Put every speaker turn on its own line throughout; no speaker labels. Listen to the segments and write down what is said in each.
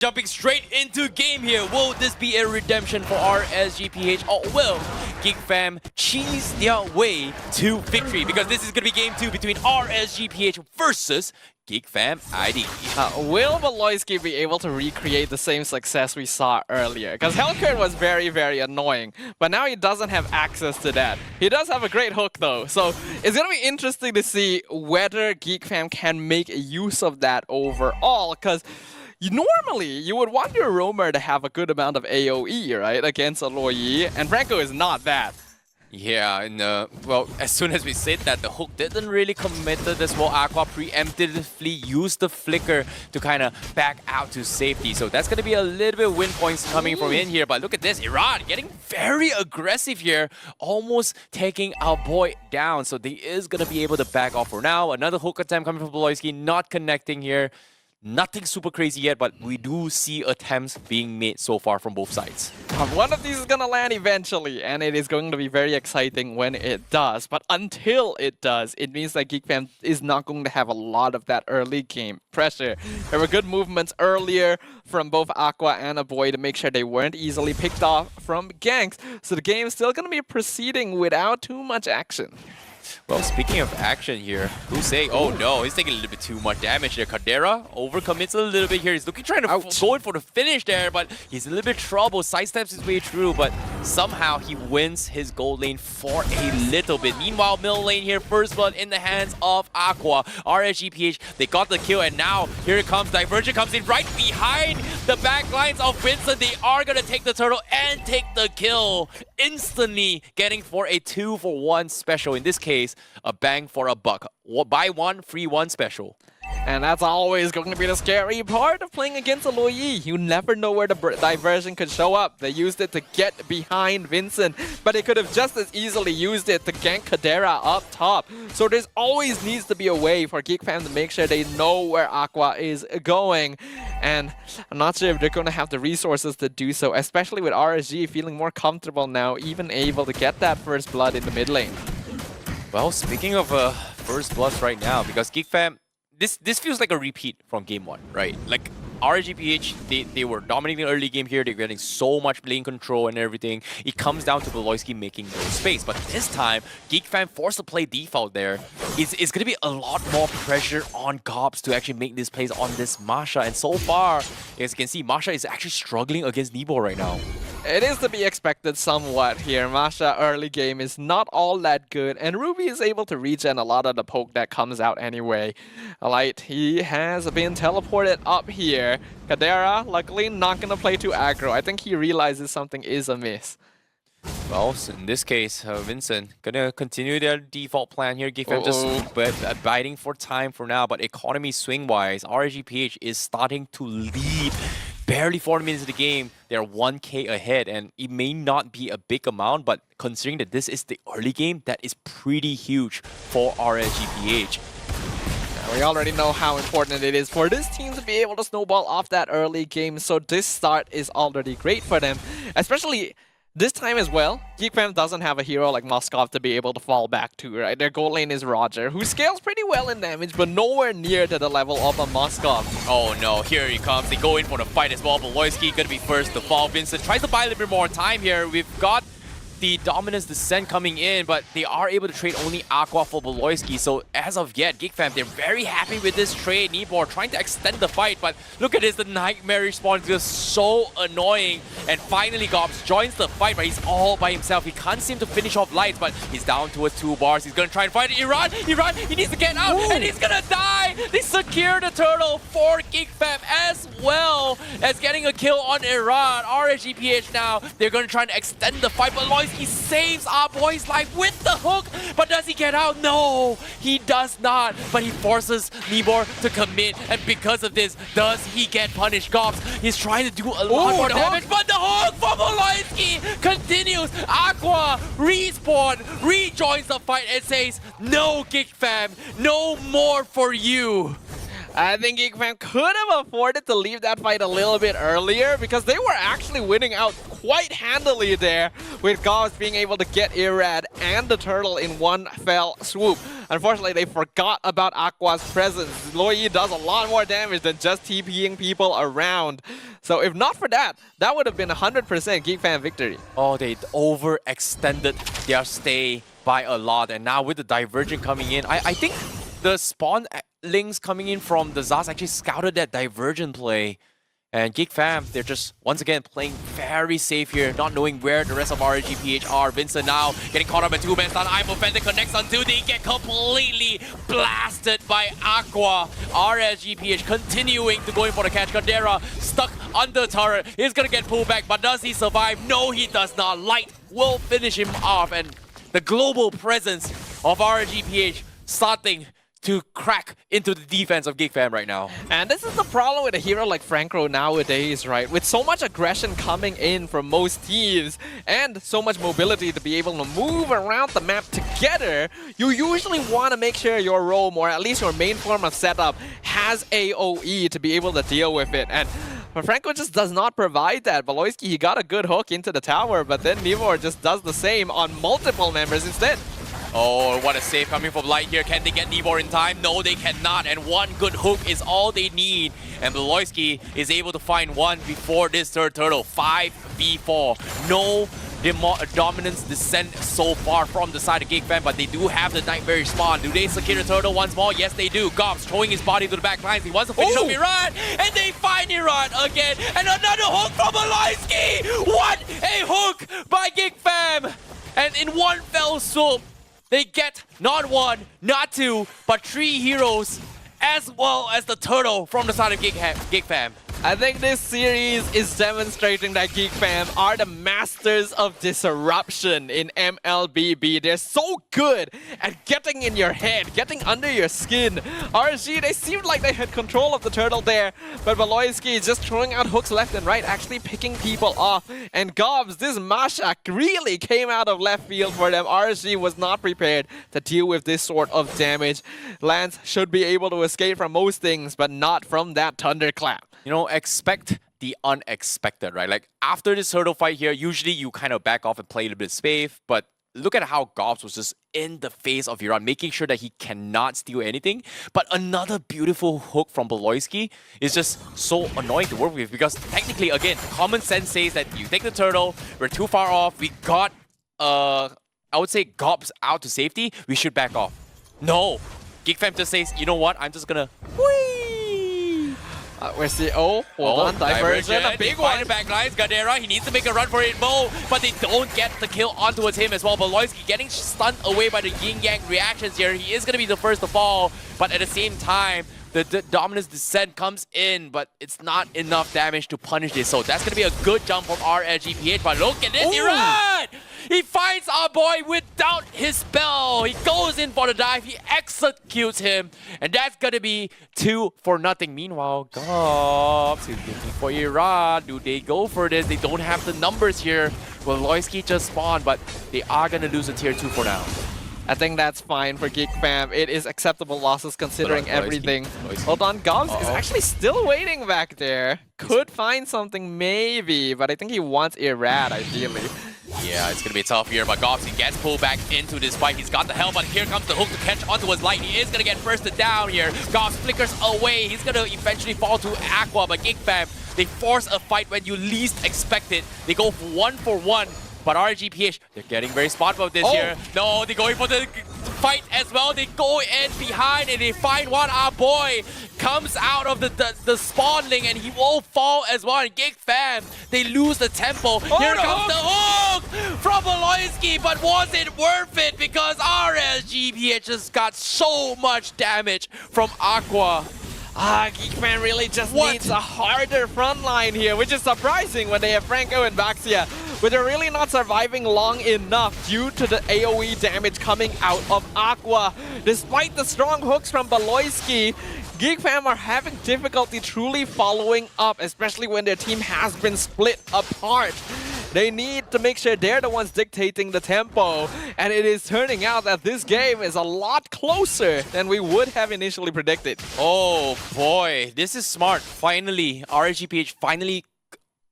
Jumping straight into game here. Will this be a redemption for rsgph, or will geekfam cheese their way to victory? Because this is going to be game 2 between rsgph versus geekfam ID.
Will Baloyskie be able to recreate the same success we saw earlier? Because Hellcurt was very, very annoying, but now he doesn't have access to that. He does have a great hook though, so it's going to be interesting to see whether geekfam can make use of that overall, because normally you would want your roamer to have a good amount of AoE, right, against a Luoyi, and Franco is not that.
Yeah, and well, as soon as we said that, the hook didn't really commit to this. Well, Aqua preemptively used the flicker to kind of back out to safety. So that's going to be a little bit of win points coming from in here. But look at this, Iran getting very aggressive here, almost taking our boy down. So they is going to be able to back off for now. Another hook attempt coming from Baloyskie, not connecting here. Nothing super crazy yet, but we do see attempts being made so far from both sides.
One of these is going to land eventually, and it is going to be very exciting when it does. But until it does, it means that geekfam is not going to have a lot of that early game pressure. There were good movements earlier from both Aqua and Aboy to make sure they weren't easily picked off from ganks. So the game is still going to be proceeding without too much action.
Well, speaking of action here, who's saying, oh no, he's taking a little bit too much damage there. Caldera overcommits a little bit here. He's trying to go in for the finish there, but he's a little bit trouble. Sidesteps his way through, but somehow he wins his gold lane for a little bit. Meanwhile, middle lane here, first blood in the hands of Aqua. rsgph, they got the kill, and now here it comes. Divergent comes in right behind the back lines of Vincent. They are going to take the turtle and take the kill, instantly getting for a 2-for-1 special. In this case, a bang for a buck. Buy one, free one special.
And that's always going to be the scary part of playing against a Luoyi. You never know where the diversion could show up. They used it to get behind Vincent, but they could have just as easily used it to gank Caldera up top. So there's always needs to be a way for geekfam to make sure they know where Aqua is going. And I'm not sure if they're going to have the resources to do so, especially with RSG feeling more comfortable now, even able to get that first blood in the mid lane.
Well, speaking of first bloods right now, because geekfam, this feels like a repeat from game 1, right? Like rsgph, they were dominating the early game here. They're getting so much lane control and everything. It comes down to Baloyskie making no space. But this time, geekfam forced to play default there. It's going to be a lot more pressure on Gobs to actually make these plays on this Masha. And so far, as you can see, Masha is actually struggling against Nebo right now.
It is to be expected somewhat here. Masha early game is not all that good, and Ruby is able to regen a lot of the poke that comes out anyway. Alright, he has been teleported up here. Caldera, luckily, not going to play too aggro. I think he realizes something is amiss.
Well, so in this case, Vincent gonna continue their default plan here. geekfam just biting for time for now, but economy swing-wise, rsgph is starting to lead. Barely 40 minutes of the game, they're 1k ahead, and it may not be a big amount, but considering that this is the early game, that is pretty huge for rsgph.
We already know how important it is for this team to be able to snowball off that early game, so this start is already great for them, especially this time as well. geekfam doesn't have a hero like Moskov to be able to fall back to, right? Their gold lane is Roger, who scales pretty well in damage, but nowhere near to the level of a Moskov.
Oh no, here he comes. They go in for the fight as well. Baloyskie gonna be first to fall. Vincent tries to buy a little bit more time here. We've got the Dominance Descent coming in, but they are able to trade only Aqua for Baloyskie. So as of yet, geekfam, they're very happy with this trade. Nebo trying to extend the fight, but look at this, the Nightmare spawn is just so annoying. And finally, Gobs joins the fight, but he's all by himself. He can't seem to finish off Lights, but he's down towards 2 bars. He's gonna try and fight Iran, he needs to get out, and he's gonna die! They secure the turtle for geekfam as well as getting a kill on Iran. rsgph now, they're gonna try and extend the fight, but he saves our boy's life with the hook, but does he get out? No, he does not, but he forces Nebo to commit, and because of this, does he get punished? Gobs, he's trying to do a lot more damage, but the hook from Baloyskie continues. Aqua respawn, rejoins the fight, and says, no, geekfam, no more for you.
I think geekfam could have afforded to leave that fight a little bit earlier, because they were actually winning out quite handily there, with Gauss being able to get Irad and the turtle in one fell swoop. Unfortunately, they forgot about Aqua's presence. Loyi does a lot more damage than just TPing people around. So if not for that, that would have been 100% Geek Fan victory.
Oh, they overextended their stay by a lot. And now with the Divergent coming in, I think the spawn links coming in from the Zaz actually scouted that Divergent play. And Geek Fam, they're just, once again, playing very safe here, not knowing where the rest of rsgph are. Vincent now getting caught up in two-man stun. I'm offended, connects on two. They get completely blasted by Aqua. rsgph continuing to go in for the catch. Candera stuck under turret. He's gonna get pulled back, but does he survive? No, he does not. Light will finish him off. And the global presence of rsgph starting to crack into the defense of Geek Fam right now.
And this is the problem with a hero like Franco nowadays, right? With so much aggression coming in from most teams and so much mobility to be able to move around the map together, you usually want to make sure your roam, or at least your main form of setup, has AoE to be able to deal with it. And Franco just does not provide that. Baloyskie, he got a good hook into the tower, but then Nivor just does the same on multiple members instead.
Oh, what a save coming from Light here. Can they get Nivor in time? No, they cannot. And one good hook is all they need. And Baloyskie is able to find one before this third turtle. 5v4. No dominance descent so far from the side of Geek Fam, but they do have the Nightmare spawn. Do they secure the turtle once more? Yes, they do. Gobs throwing his body to the back lines. He wants to finish off Iran, and they find Iran again. And another hook from Baloyskie. What a hook by Geek Fam. And in one fell swoop, they get not one, not two, but 3 heroes, as well as the turtle from the side of Geek Fam.
I think this series is demonstrating that Geek Fam are the masters of disruption in MLBB. They're so good at getting in your head, getting under your skin. RSG, they seemed like they had control of the turtle there, but Baloyskie is just throwing out hooks left and right, actually picking people off. And Gobs, this Masha really came out of left field for them. RSG was not prepared to deal with this sort of damage. Lance should be able to escape from most things, but not from that thunderclap.
You know, expect the unexpected, right? Like, after this turtle fight here, usually you kind of back off and play a little bit safe, but look at how Gobs was just in the face of Iran, making sure that he cannot steal anything. But another beautiful hook from Baloyskie is just so annoying to work with, because technically, again, common sense says that you take the turtle, we're too far off, we got, I would say, Gobs out to safety, we should back off. No! Geek Fam just says, you know what, I'm just gonna... Whee!
Where's the... Oh, hold on. Diversion. A big one.
The back lines. Gadera, he needs to make a run for it. Mo, but they don't get the kill on towards him as well. Baloyskie getting stunned away by the yin-yang reactions here. He is going to be the first to fall, but at the same time, the dominance descent comes in, but it's not enough damage to punish this. So that's going to be a good jump from rsgph, but look at this. Iran! He finds our boy without his spell. He goes in for the dive. He executes him. And that's going to be 2-0. Meanwhile, Gobs is looking for Iran. Do they go for this? They don't have the numbers here. Baloyskie just spawned, but they are going to lose a tier 2 for now.
I think that's fine for Geek Fam. It is acceptable losses considering everything. Hold on, Gobs is actually still waiting back there. Could find something maybe, but I think he wants Irad ideally.
Yeah, it's going to be tough here, but Gobs, he gets pulled back into this fight. He's got the help, but here comes the hook to catch onto his Light. He is going to get firsted down here. Gobs flickers away. He's going to eventually fall to Aqua, but Geek Fam, they force a fight when you least expect it. They go for 1-for-1. But rsgph, they're getting very smart about this here. No, they're going for the fight as well. They go in behind and they find one. Our boy comes out of the spawning and he will fall as well. And Geek Fam, they lose the tempo. Here comes the hook from Baloyskie, but was it worth it? Because rsgph just got so much damage from Aqua.
Geek Fam really just needs a harder front line here, which is surprising when they have Franco and Baxia. But they're really not surviving long enough due to the AoE damage coming out of Aqua. Despite the strong hooks from Baloyskie, Geek Fam are having difficulty truly following up, especially when their team has been split apart. They need to make sure they're the ones dictating the tempo. And it is turning out that this game is a lot closer than we would have initially predicted.
Oh boy, this is smart. Finally, rsgph finally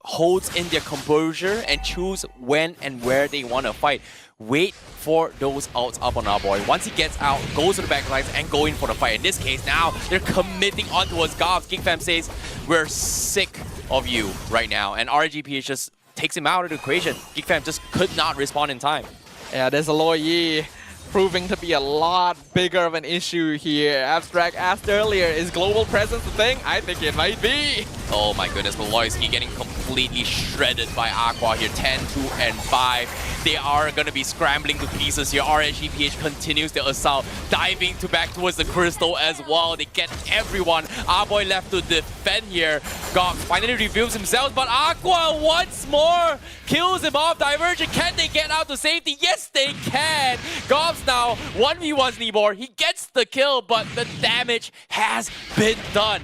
holds in their composure and choose when and where they want to fight. Wait for those outs up on our boy. Once he gets out, goes to the back lines and go in for the fight. In this case, now they're committing onto us. Gobs, Geekfam says, we're sick of you right now. And rsgph just takes him out of the equation. Geekfam just could not respond in time.
Yeah, there's a Loyi proving to be a lot bigger of an issue here. Abstract asked earlier, is global presence the thing? I think it might be.
Oh my goodness, baloyskie getting completely shredded by Aqua here. 10, 2, and 5. They are going to be scrambling to pieces here. rsgph continues the assault, diving back towards the crystal as well. They get everyone. Our boy left to defend here. Gobs finally reveals himself, but Aqua once more kills him off. Divergent, can they get out to safety? Yes, they can. Gobs now 1v1s Nibor. He gets the kill, but the damage has been done.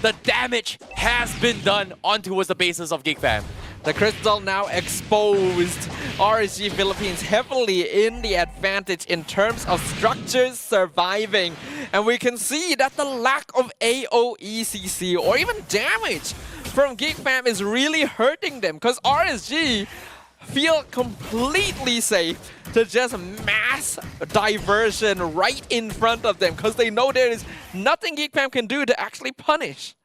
The damage has been done on towards the bases of Geekfam.
The crystal now exposed. RSG Philippines heavily in the advantage in terms of structures surviving. And we can see that the lack of AOECC or even damage from Geekfam is really hurting them, because RSG feel completely safe to just mass diversion right in front of them, because they know there is nothing Geekfam can do to actually punish.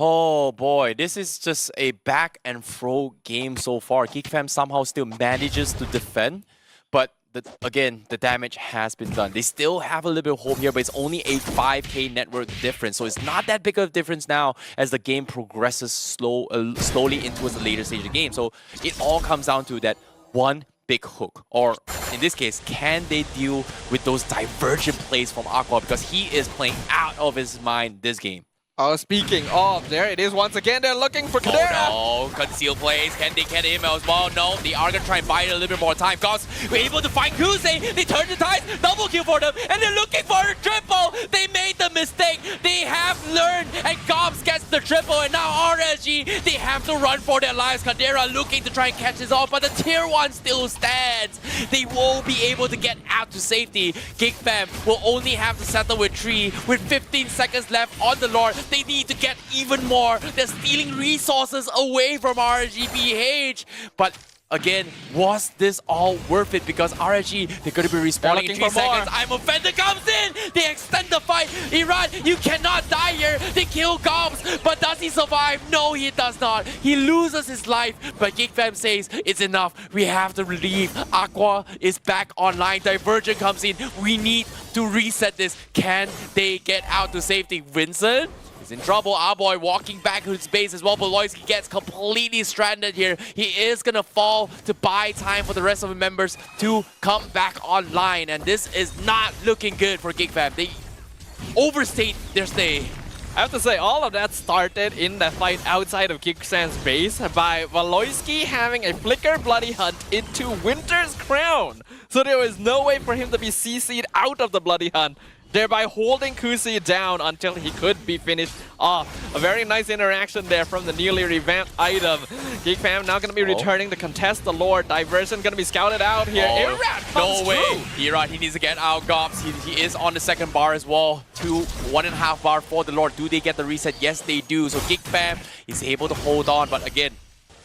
Oh boy, this is just a back and throw game so far. Geekfam somehow still manages to defend, but again, the damage has been done. They still have a little bit of hope here, but it's only a 5k network difference, so it's not that big of a difference now as the game progresses slowly into the later stage of the game. So it all comes down to that one big hook, or in this case, can they deal with those divergent plays from Aqua, because he is playing out of his mind this game.
Oh, speaking of, there it is once again. They're looking for Kadera.
Oh no, conceal plays. Can they get him as well? No, they are going to try and buy it a little bit more time. Gobs were able to find Kusei. They turn the tides, double kill for them, and they're looking for a triple. They made the mistake. They have learned, and Gobs gets the triple, and now RSG, they have to run for their lives. Kadera looking to try and catch this off, but the tier 1 still stands. They won't be able to get out to safety. Geekfam will only have to settle with 3 with 15 seconds left on the Lord. They need to get even more. They're stealing resources away from rsgph. But again, was this all worth it? Because RSG, they're going to be respawning in 3 seconds. I'm offended comes in. They extend the fight. Iran, you cannot die here. They kill Gobs, but does he survive? No, he does not. He loses his life, but Geekfam says it's enough. We have to leave. Aqua is back online. Divergent comes in. We need to reset this. Can they get out to safety? Vincent in trouble. Our boy walking back to his base as well. Baloyskie gets completely stranded here. He is gonna fall to buy time for the rest of the members to come back online, and this is not looking good for Geekfam. They overstayed their stay.
I have to say, all of that started in the fight outside of Geekfam's base by Baloyskie having a flicker bloody hunt into Winter's Crown. So there was no way for him to be CC'd out of the bloody hunt, thereby holding Kusi down until he could be finished off. A very nice interaction there from the newly revamped item. Geekfam now going to be returning to contest the Lord. Diversion going to be scouted out here.
No way. Iran, he needs to get out. Gobs, he is on the second bar as well. 1.5 bar for the Lord. Do they get the reset? Yes, they do. So Geekfam is able to hold on. But again,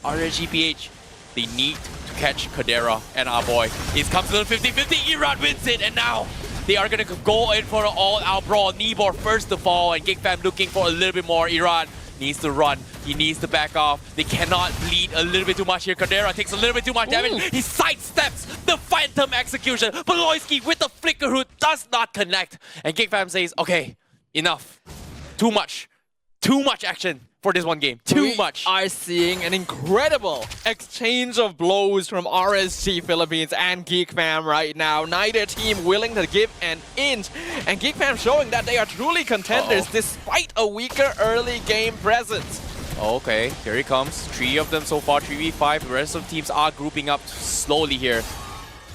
rsgph, they need to catch Kadera and our boy. It comes to the 50-50. Iran wins it, and now they are going to go in for an all-out brawl. Nibor first to fall, and Geekfam looking for a little bit more. Iran needs to run. He needs to back off. They cannot bleed a little bit too much here. Kadera takes a little bit too much damage. He sidesteps the Phantom Execution. Baloyskie with the flicker who does not connect. And Geekfam says, okay, enough. Too much. Too much action for this one game. Too much.
We are seeing an incredible exchange of blows from RSG Philippines and Geekfam right now. Neither team willing to give an inch. And Geekfam showing that they are truly contenders despite a weaker early game presence.
Okay, here he comes. 3 of them so far, 3v5. The rest of the teams are grouping up slowly here.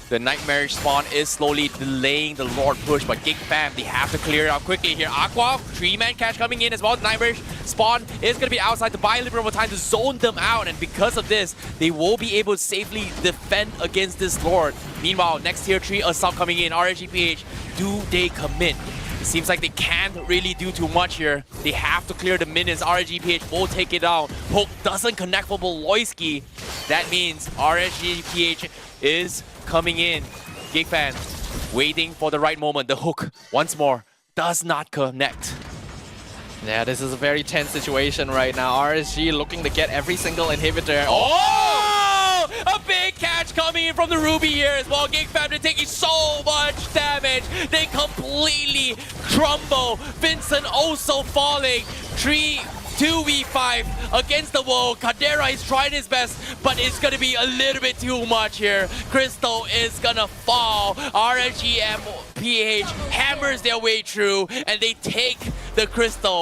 The Nightmarish spawn is slowly delaying the Lord push, but Geekfam, they have to clear it out quickly here. Aqua, 3-man catch coming in as well. The Nightmarish spawn is going to be outside to buy a little bit more time to zone them out, and because of this, they will be able to safely defend against this Lord. Meanwhile, next tier 3 assault coming in. rsgph, do they commit? It seems like they can't really do too much here. They have to clear the minions. rsgph will take it down. Poke doesn't connect for baloyskie. That means rsgph is coming in. Geekfam waiting for the right moment. The hook, once more, does not connect.
Yeah, this is a very tense situation right now. RSG looking to get every single inhibitor.
Oh! A big catch coming in from the Ruby here as well. Geekfam, they're taking so much damage. They completely crumble. Vincent also falling. 2v5 against the wall. Kadera is trying his best, but it's gonna be a little bit too much here. Crystal is gonna fall. rsgph hammers their way through, and they take the Crystal.